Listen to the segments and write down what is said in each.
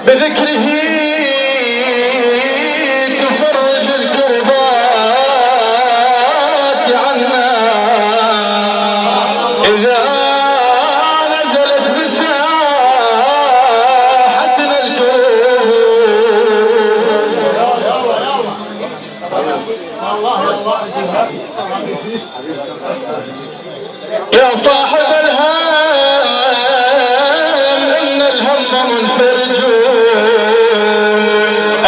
بذكره تفرج الكربات عنا إذا نزلت بساحتنا الكروب. يا صاحب الهم إن الهم منفرج،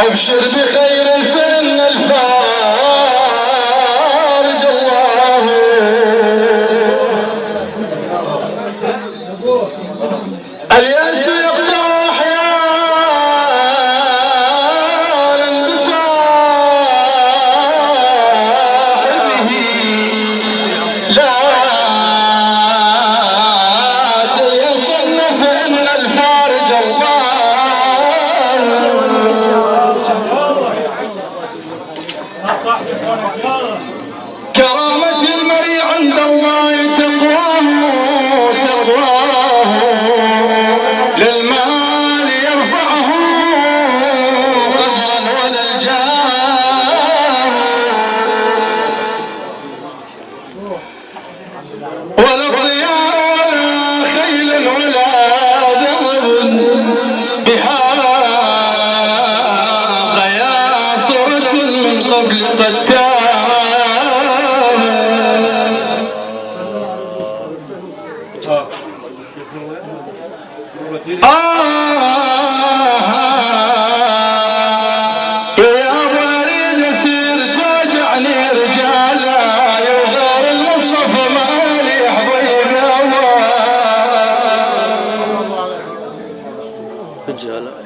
أبشر بخير فإن الفارج الله. اليأس يقطع أحيانا بصاحبه، لا تيأسن فإن الفارج الله. كرامة المرء عند الله تقواه للمال يرفعه قدرا ولا الجاه، ولا الضياء ولا خيل ولا ذهب بها قياصرة من قبل قد يا ابو اريد اسير تاجعني رجالا، يا غير المصطفى مالي حبيب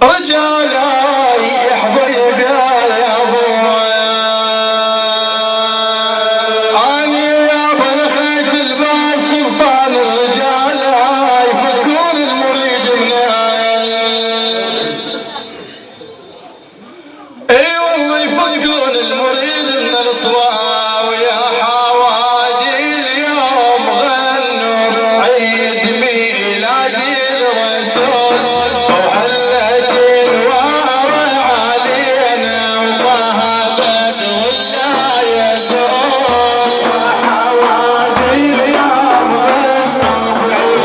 رجالا يا حبيب يا ابو اني يا ابو خيت الباس سلطان الرجالا يفكون المريد من يفكون المريد من الصواو. يا حوادي اليوم غنوا عيد ميلاد الرسول، وحلت الوار علينا وضهبت ولا يزول. يا حوادي اليوم غنوا عيد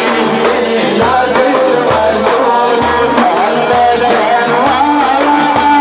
ميلاد الرسول، وحلت الوار علينا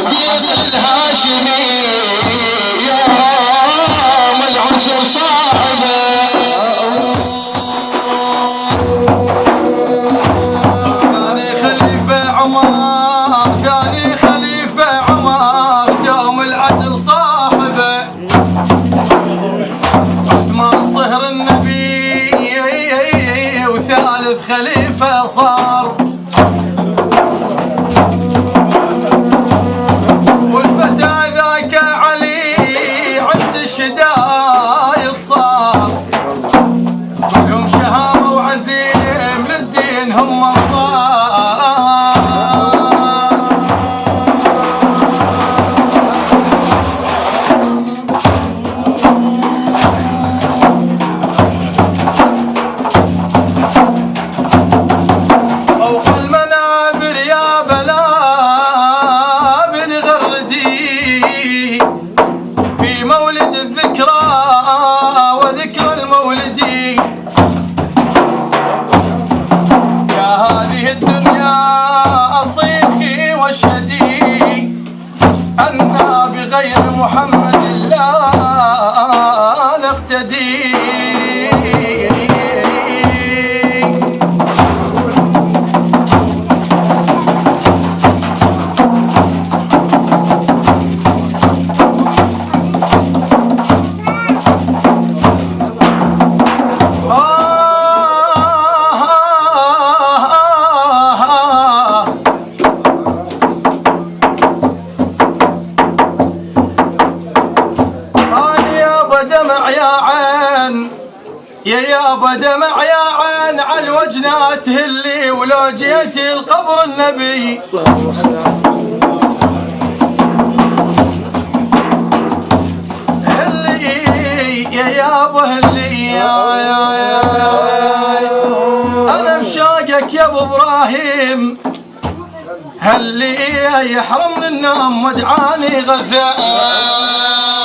بيت الهاشمي يوم العسر صاحبه ثاني خليفة عمر ثاني خليفة عمر يوم العدل صاحبه عثمان صهر النبي وثالث خليفة صار والفتى ذاك علي عند الشدايد صار يوم شهامة وعزيم للدين هم صار فوق المنابر يا بلا بن غردي في مولد الذكرى وذكر المولدي يا هذه الدنيا أصيحي واشهدي أنا بغير محمد لا نقتدي دمع يا عين يا يابا دمع يا عين على الوجنات اللي ولو جيتي القبر النبي اللي يا يابا اللي يا انا بشاقك يا ابو ابراهيم اللي يحرمني النوم ودعاني غثاء